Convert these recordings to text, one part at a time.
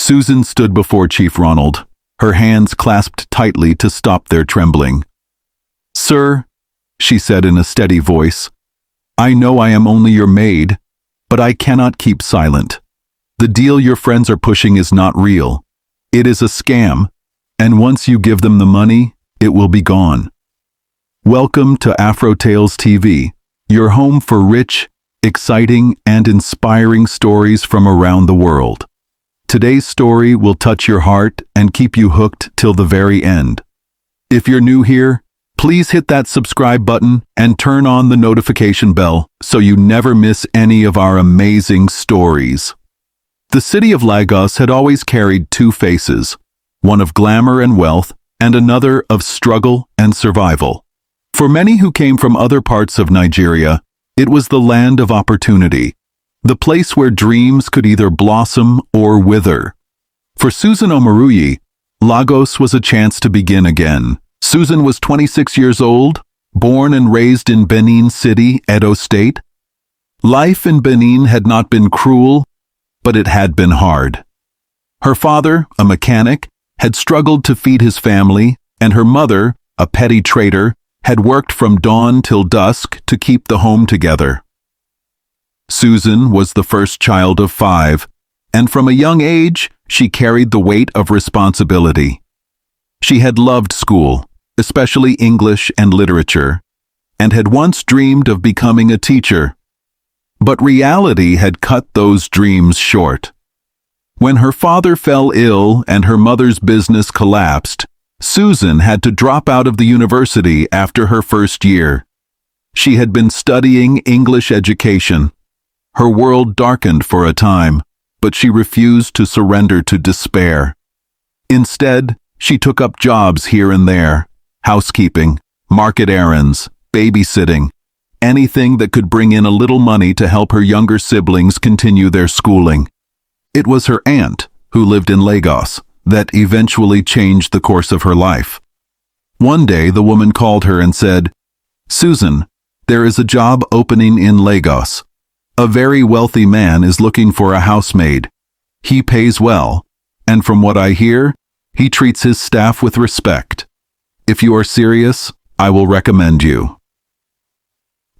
Susan stood before Chief Ronald, her hands clasped tightly to stop their trembling. "Sir," she said in a steady voice, "I know I am only your maid, but I cannot keep silent. The deal your friends are pushing is not real. It is a scam, and once you give them the money, it will be gone. Welcome to Afro Tales TV, your home for rich, exciting, and inspiring stories from around the world. Today's story will touch your heart and keep you hooked till the very end. If you're new here, please hit that subscribe button and turn on the notification bell so you never miss any of our amazing stories." The city of Lagos had always carried two faces, one of glamour and wealth and another of struggle and survival. For many who came from other parts of Nigeria, it was the land of opportunity, the place where dreams could either blossom or wither. For Susan Omoruyi, Lagos was a chance to begin again. Susan was 26 years old, born and raised in Benin City, Edo State. Life in Benin had not been cruel, but it had been hard. Her father, a mechanic, had struggled to feed his family, and her mother, a petty trader, had worked from dawn till dusk to keep the home together. Susan was the first child of 5, and from a young age, she carried the weight of responsibility. She had loved school, especially English and literature, and had once dreamed of becoming a teacher. But reality had cut those dreams short. When her father fell ill and her mother's business collapsed, Susan had to drop out of the university after her first year. She had been studying English education. Her world darkened for a time, but she refused to surrender to despair. Instead, she took up jobs here and there, housekeeping, market errands, babysitting, anything that could bring in a little money to help her younger siblings continue their schooling. It was her aunt, who lived in Lagos, that eventually changed the course of her life. One day the woman called her and said, "Susan, there is a job opening in Lagos. A very wealthy man is looking for a housemaid. He pays well, and from what I hear, he treats his staff with respect. If you are serious, I will recommend you."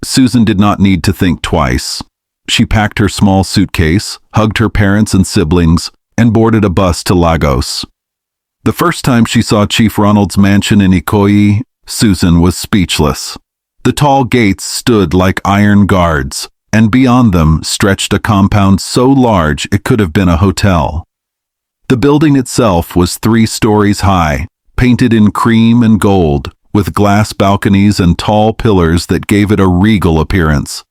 Susan did not need to think twice. She packed her small suitcase, hugged her parents and siblings, and boarded a bus to Lagos. The first time she saw Chief Ronald's mansion in Ikoyi, Susan was speechless. The tall gates stood like iron guards, and beyond them stretched a compound so large it could have been a hotel. The building itself was 3 stories high, painted in cream and gold, with glass balconies and tall pillars that gave it a regal appearance.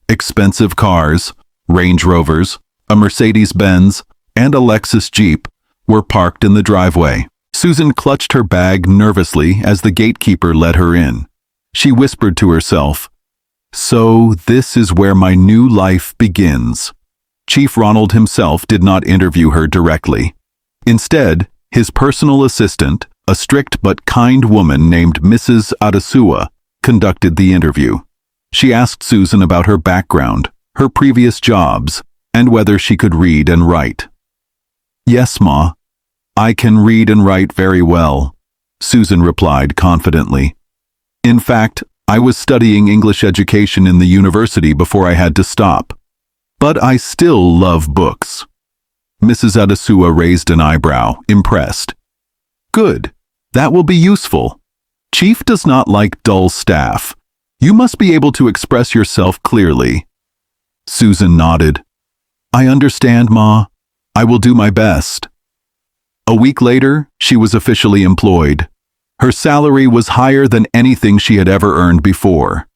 Expensive cars, Range Rovers, a Mercedes-Benz, and a Lexus Jeep were parked in the driveway. Susan clutched her bag nervously as the gatekeeper let her in. She whispered to herself, "So this is where my new life begins." Chief Ronald himself did not interview her directly. Instead, his personal assistant, a strict but kind woman named Mrs. Adesua, conducted the interview. She asked Susan about her background, her previous jobs, and whether she could read and write. "Yes, Ma. I can read and write very well," Susan replied confidently. "In fact, I was studying English education in the university before I had to stop. But I still love books." Mrs. Adesua raised an eyebrow, impressed. "Good. That will be useful. Chief does not like dull staff. You must be able to express yourself clearly." Susan nodded. "I understand, Ma. I will do my best." A week later, she was officially employed. Her salary was higher than anything she had ever earned before.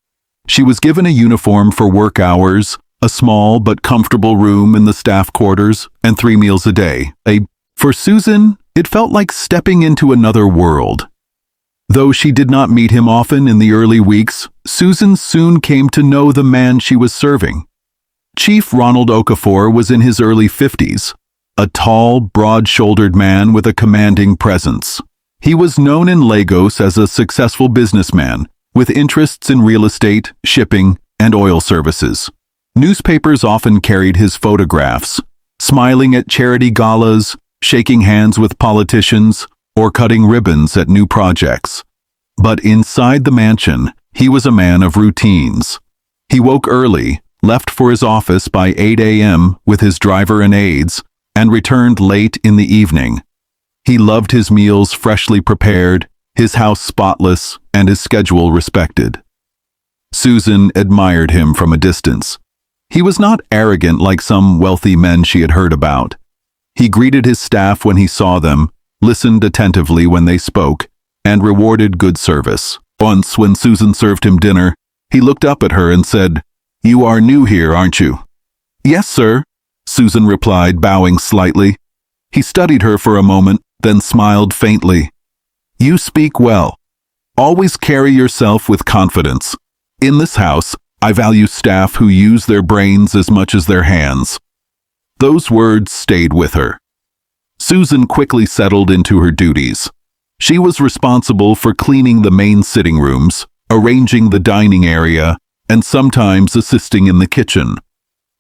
She was given a uniform for work hours, a small but comfortable room in the staff quarters, and 3 meals a day. For Susan, it felt like stepping into another world. Though she did not meet him often in the early weeks, Susan soon came to know the man she was serving. Chief Ronald Okafor was in his early 50s, a tall, broad-shouldered man with a commanding presence. He was known in Lagos as a successful businessman, with interests in real estate, shipping, and oil services. Newspapers often carried his photographs, smiling at charity galas, shaking hands with politicians, or cutting ribbons at new projects. But inside the mansion, he was a man of routines. He woke early, left for his office by 8 a.m. with his driver and aides, and returned late in the evening. He loved his meals freshly prepared, his house spotless, and his schedule respected. Susan admired him from a distance. He was not arrogant like some wealthy men she had heard about. He greeted his staff when he saw them, listened attentively when they spoke, and rewarded good service. Once, when Susan served him dinner, he looked up at her and said, "You are new here, aren't you?" "Yes, sir," Susan replied, bowing slightly. He studied her for a moment, then smiled faintly. "You speak well. Always carry yourself with confidence. In this house, I value staff who use their brains as much as their hands." Those words stayed with her. Susan quickly settled into her duties. She was responsible for cleaning the main sitting rooms, arranging the dining area, and sometimes assisting in the kitchen.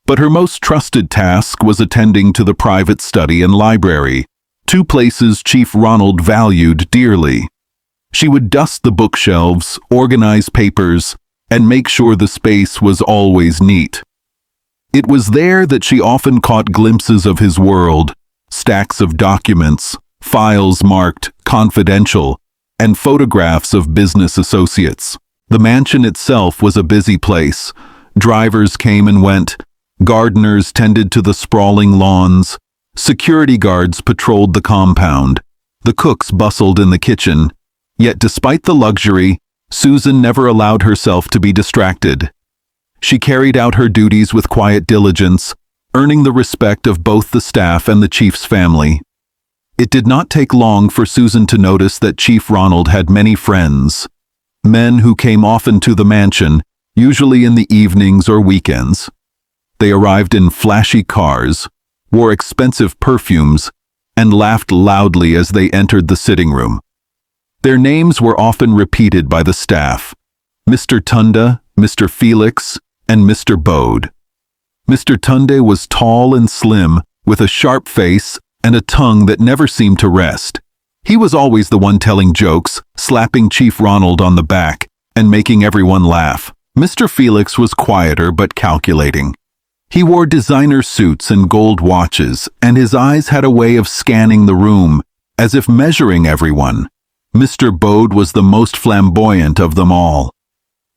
But her most trusted task was attending to the private study and library, two places Chief Ronald valued dearly. She would dust the bookshelves, organize papers, and make sure the space was always neat. It was there that she often caught glimpses of his world, stacks of documents, files marked confidential, and photographs of business associates. The mansion itself was a busy place. Drivers came and went, gardeners tended to the sprawling lawns, security guards patrolled the compound, the cooks bustled in the kitchen. Yet despite the luxury, Susan never allowed herself to be distracted. She carried out her duties with quiet diligence, earning the respect of both the staff and the chief's family. It did not take long for Susan to notice that Chief Ronald had many friends, men who came often to the mansion, usually in the evenings or weekends. They arrived in flashy cars, wore expensive perfumes, and laughed loudly as they entered the sitting room. Their names were often repeated by the staff: Mr. Tunda, Mr. Felix, and Mr. Bode. Mr. Tunde was tall and slim, with a sharp face and a tongue that never seemed to rest. He was always the one telling jokes, slapping Chief Ronald on the back, and making everyone laugh. Mr. Felix was quieter but calculating. He wore designer suits and gold watches, and his eyes had a way of scanning the room, as if measuring everyone. Mr. Bode was the most flamboyant of them all.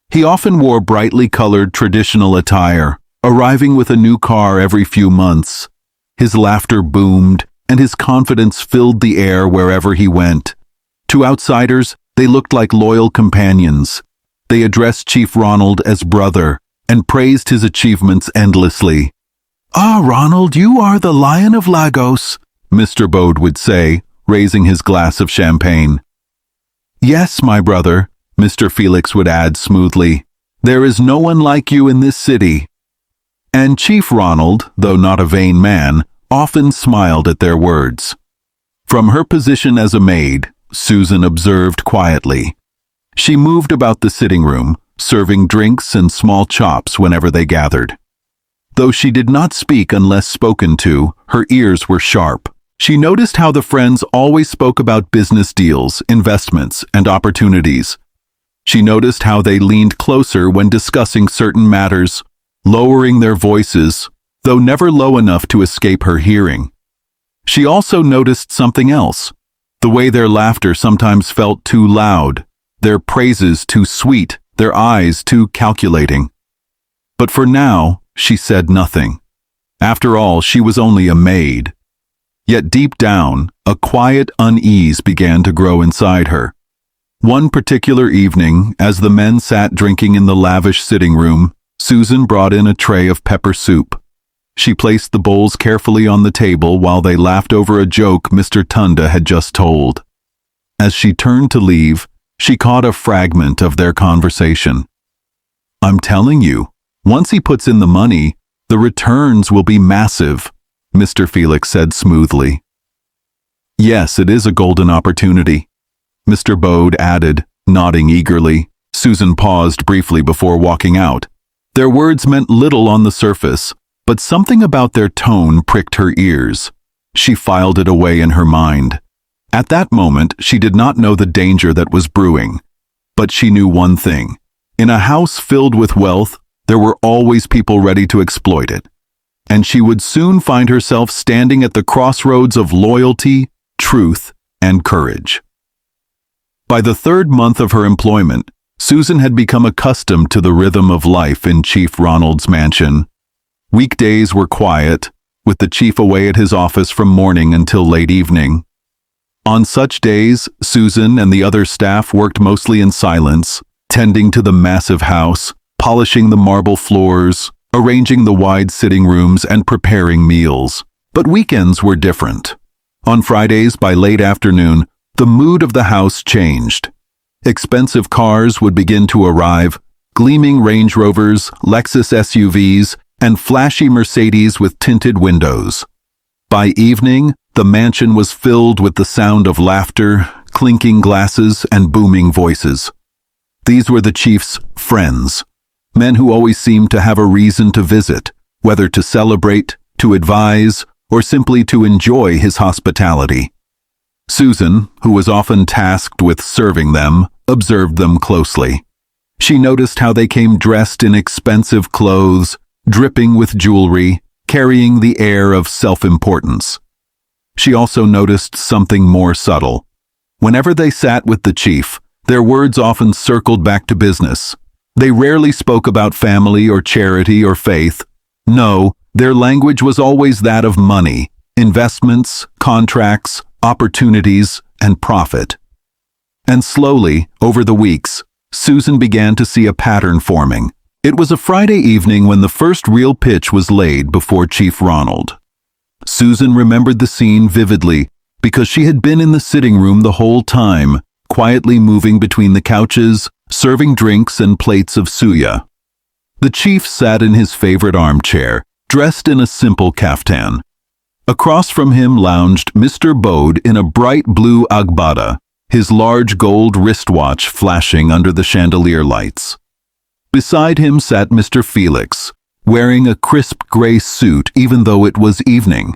He often wore brightly colored traditional attire, arriving with a new car every few months. His laughter boomed, and his confidence filled the air wherever he went. To outsiders, they looked like loyal companions. They addressed Chief Ronald as brother, and praised his achievements endlessly. "Ah, Ronald, you are the Lion of Lagos," Mr. Bode would say, raising his glass of champagne. "Yes, my brother," Mr. Felix would add smoothly. "There is no one like you in this city." And Chief Ronald, though not a vain man, often smiled at their words. From her position as a maid, Susan observed quietly. She moved about the sitting room, serving drinks and small chops whenever they gathered. Though she did not speak unless spoken to, her ears were sharp. She noticed how the friends always spoke about business deals, investments, and opportunities. She noticed how they leaned closer when discussing certain matters, lowering their voices, though never low enough to escape her hearing. She also noticed something else: the way their laughter sometimes felt too loud, their praises too sweet, their eyes too calculating. But for now, she said nothing. After all, she was only a maid. Yet deep down, a quiet unease began to grow inside her. One particular evening, as the men sat drinking in the lavish sitting room, Susan brought in a tray of pepper soup. She placed the bowls carefully on the table while they laughed over a joke Mr. Tunda had just told. As she turned to leave, she caught a fragment of their conversation. "I'm telling you, once he puts in the money, the returns will be massive," Mr. Felix said smoothly. "Yes, it is a golden opportunity," Mr. Bode added, nodding eagerly. Susan paused briefly before walking out. Their words meant little on the surface, but something about their tone pricked her ears. She filed it away in her mind. At that moment, she did not know the danger that was brewing. But she knew one thing. In a house filled with wealth, there were always people ready to exploit it. And she would soon find herself standing at the crossroads of loyalty, truth, and courage. By the 3rd month of her employment, Susan had become accustomed to the rhythm of life in Chief Ronald's mansion. Weekdays were quiet, with the chief away at his office from morning until late evening. On such days, Susan and the other staff worked mostly in silence, tending to the massive house, polishing the marble floors, arranging the wide sitting rooms, and preparing meals. But weekends were different. On Fridays, by late afternoon, the mood of the house changed. Expensive cars would begin to arrive, gleaming Range Rovers, Lexus SUVs, and flashy Mercedes with tinted windows. By evening, the mansion was filled with the sound of laughter, clinking glasses, and booming voices. These were the chief's friends, men who always seemed to have a reason to visit, whether to celebrate, to advise, or simply to enjoy his hospitality. Susan, who was often tasked with serving them, observed them closely. She noticed how they came dressed in expensive clothes, dripping with jewelry, carrying the air of self-importance. She also noticed something more subtle. Whenever they sat with the chief, their words often circled back to business. They rarely spoke about family or charity or faith. No, their language was always that of money, investments, contracts, opportunities, and profit. And slowly, over the weeks, Susan began to see a pattern forming. It was a Friday evening when the first real pitch was laid before Chief Ronald. Susan remembered the scene vividly because she had been in the sitting room the whole time, quietly moving between the couches, serving drinks and plates of suya. The chief sat in his favorite armchair, dressed in a simple kaftan. Across from him lounged Mr. Bode in a bright blue agbada, his large gold wristwatch flashing under the chandelier lights. Beside him sat Mr. Felix, wearing a crisp gray suit even though it was evening.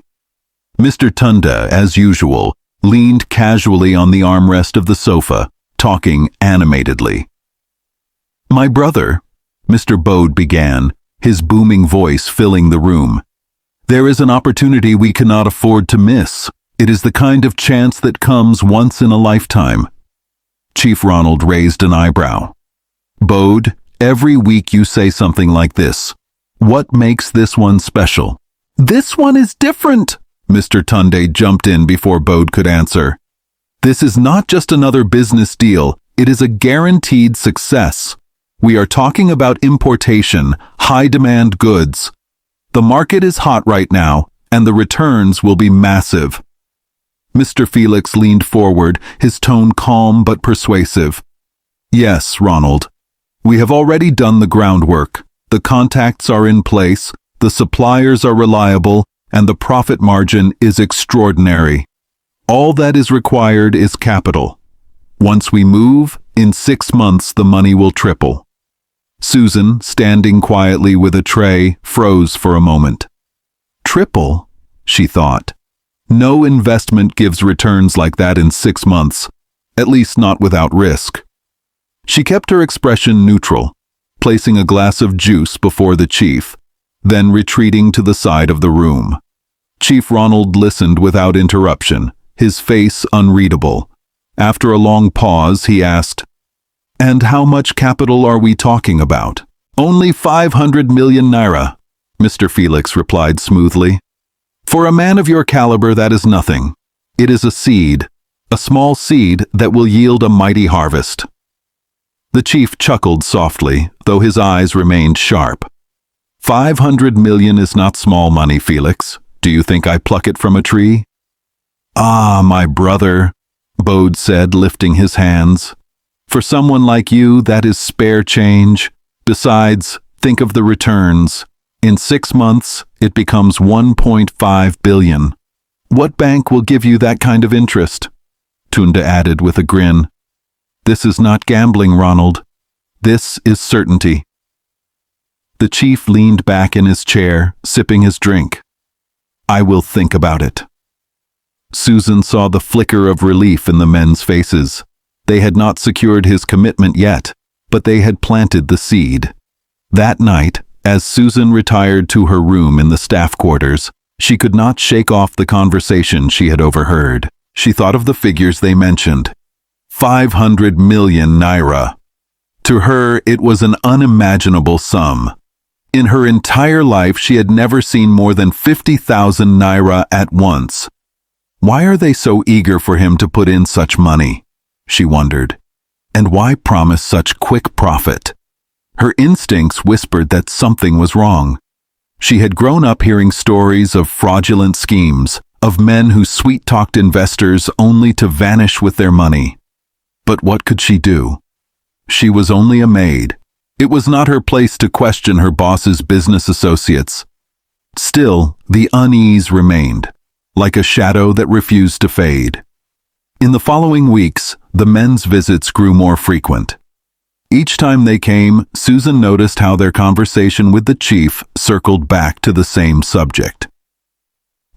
Mr. Tunda, as usual, leaned casually on the armrest of the sofa, talking animatedly. "My brother," Mr. Bode began, his booming voice filling the room. "There is an opportunity we cannot afford to miss. It is the kind of chance that comes once in a lifetime." Chief Ronald raised an eyebrow. "Bode, every week you say something like this. What makes this one special?" "This one is different," Mr. Tunde jumped in before Bode could answer. "This is not just another business deal, it is a guaranteed success. We are talking about importation, high-demand goods. The market is hot right now, and the returns will be massive." Mr. Felix leaned forward, his tone calm but persuasive. "Yes, Ronald. We have already done the groundwork. The contacts are in place, the suppliers are reliable, and the profit margin is extraordinary. All that is required is capital. Once we move, in 6 months the money will triple." Susan, standing quietly with a tray, froze for a moment. "Triple?" she thought. "No investment gives returns like that in 6 months, at least not without risk." She kept her expression neutral, placing a glass of juice before the chief, then retreating to the side of the room. Chief Ronald listened without interruption, his face unreadable. After a long pause, he asked, "And how much capital are we talking about?" "Only 500 million naira," Mr. Felix replied smoothly. "For a man of your caliber, that is nothing. It is a seed, a small seed that will yield a mighty harvest." The chief chuckled softly, though his eyes remained sharp. 500 million is not small money, Felix. Do you think I pluck it from a tree?" "Ah, my brother," Bode said, lifting his hands. "For someone like you, that is spare change. Besides, think of the returns. In 6 months, it becomes 1.5 billion. What bank will give you that kind of interest?" Tunda added with a grin. "This is not gambling, Ronald. This is certainty." The chief leaned back in his chair, sipping his drink. "I will think about it." Susan saw the flicker of relief in the men's faces. They had not secured his commitment yet, but they had planted the seed. That night, as Susan retired to her room in the staff quarters, she could not shake off the conversation she had overheard. She thought of the figures they mentioned. 500 million naira. To her, it was an unimaginable sum. In her entire life, she had never seen more than 50,000 naira at once. Why are they so eager for him to put in such money? She wondered. And why promise such quick profit? Her instincts whispered that something was wrong. She had grown up hearing stories of fraudulent schemes, of men who sweet-talked investors only to vanish with their money. But what could she do? She was only a maid. It was not her place to question her boss's business associates. Still, the unease remained, like a shadow that refused to fade. In the following weeks, the men's visits grew more frequent. Each time they came, Susan noticed how their conversation with the chief circled back to the same subject.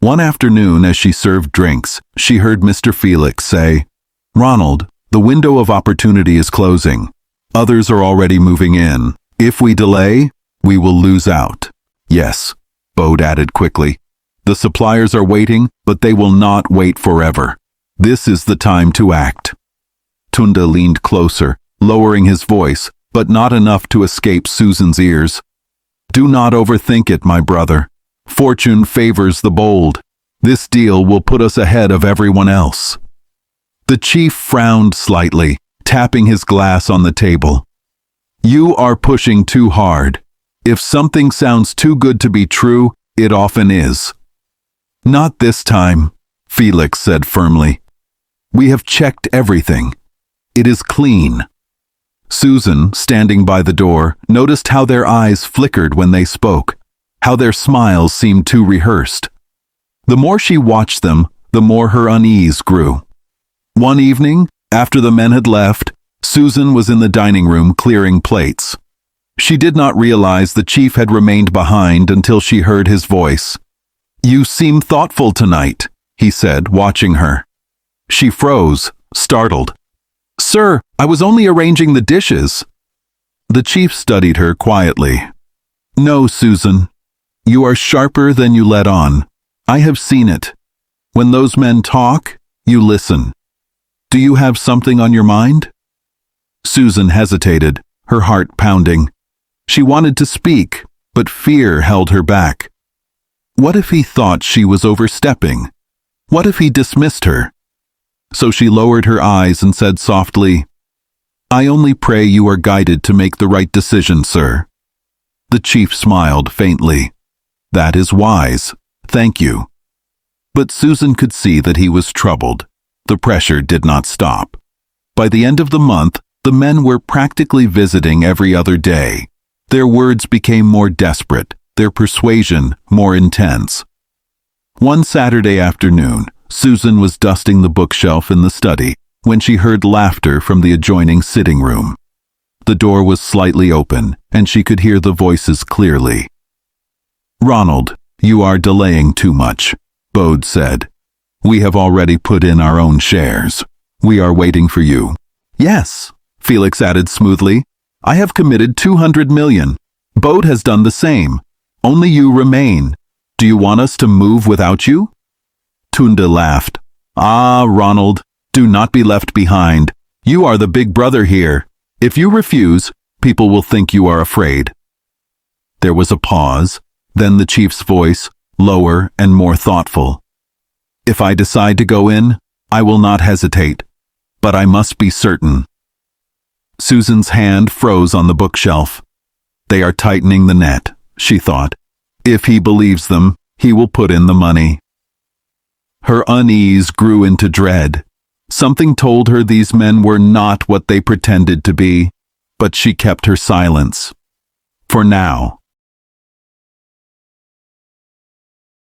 One afternoon, as she served drinks, she heard Mr. Felix say, "Ronald, the window of opportunity is closing. Others are already moving in. If we delay, we will lose out." "Yes," Bode added quickly. "The suppliers are waiting, but they will not wait forever. This is the time to act." Tunda leaned closer, lowering his voice, but not enough to escape Susan's ears. "Do not overthink it, my brother. Fortune favors the bold. This deal will put us ahead of everyone else." The chief frowned slightly, tapping his glass on the table. "You are pushing too hard. If something sounds too good to be true, it often is." "Not this time," Felix said firmly. "We have checked everything. It is clean." Susan, standing by the door, noticed how their eyes flickered when they spoke, how their smiles seemed too rehearsed. The more she watched them, the more her unease grew. One evening, after the men had left, Susan was in the dining room clearing plates. She did not realize the chief had remained behind until she heard his voice. "You seem thoughtful tonight," he said, watching her. She froze, startled. "Sir, I was only arranging the dishes." The chief studied her quietly. "No, Susan. You are sharper than you let on. I have seen it. When those men talk, you listen. Do you have something on your mind?" Susan hesitated, her heart pounding. She wanted to speak, but fear held her back. What if he thought she was overstepping? What if he dismissed her? So she lowered her eyes and said softly, "I only pray you are guided to make the right decision, sir." The chief smiled faintly. "That is wise. Thank you." But Susan could see that he was troubled. The pressure did not stop. By the end of the month, the men were practically visiting every other day. Their words became more desperate, their persuasion more intense. One Saturday afternoon, Susan was dusting the bookshelf in the study when she heard laughter from the adjoining sitting room. The door was slightly open, and she could hear the voices clearly. "Ronald, you are delaying too much," Bode said. "We have already put in our own shares. We are waiting for you." "Yes," Felix added smoothly. "I have committed 200 million. Bode has done the same. Only you remain. Do you want us to move without you?" Tunda laughed. "Ah, Ronald, do not be left behind. You are the big brother here. If you refuse, people will think you are afraid." There was a pause, then the chief's voice, lower and more thoughtful. "If I decide to go in, I will not hesitate, but I must be certain." Susan's hand froze on the bookshelf. They are tightening the net, she thought. If he believes them, he will put in the money. Her unease grew into dread. Something told her these men were not what they pretended to be, but she kept her silence. For now,